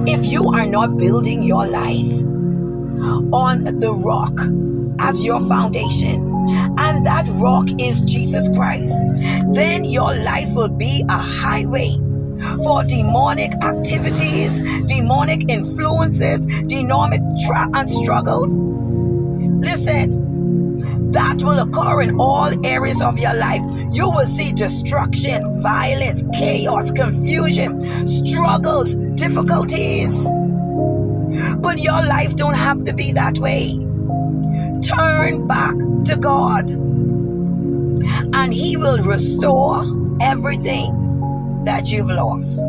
If you are not building your life on the rock as your foundation, and that rock is Jesus Christ, then your life will be a highway for demonic activities, demonic influences, demonic and struggles. Listen, that will occur in all areas of your life. You will see destruction, violence, chaos, confusion, struggles, difficulties. But your life don't have to be that way. Turn back to God, and He will restore everything that you've lost.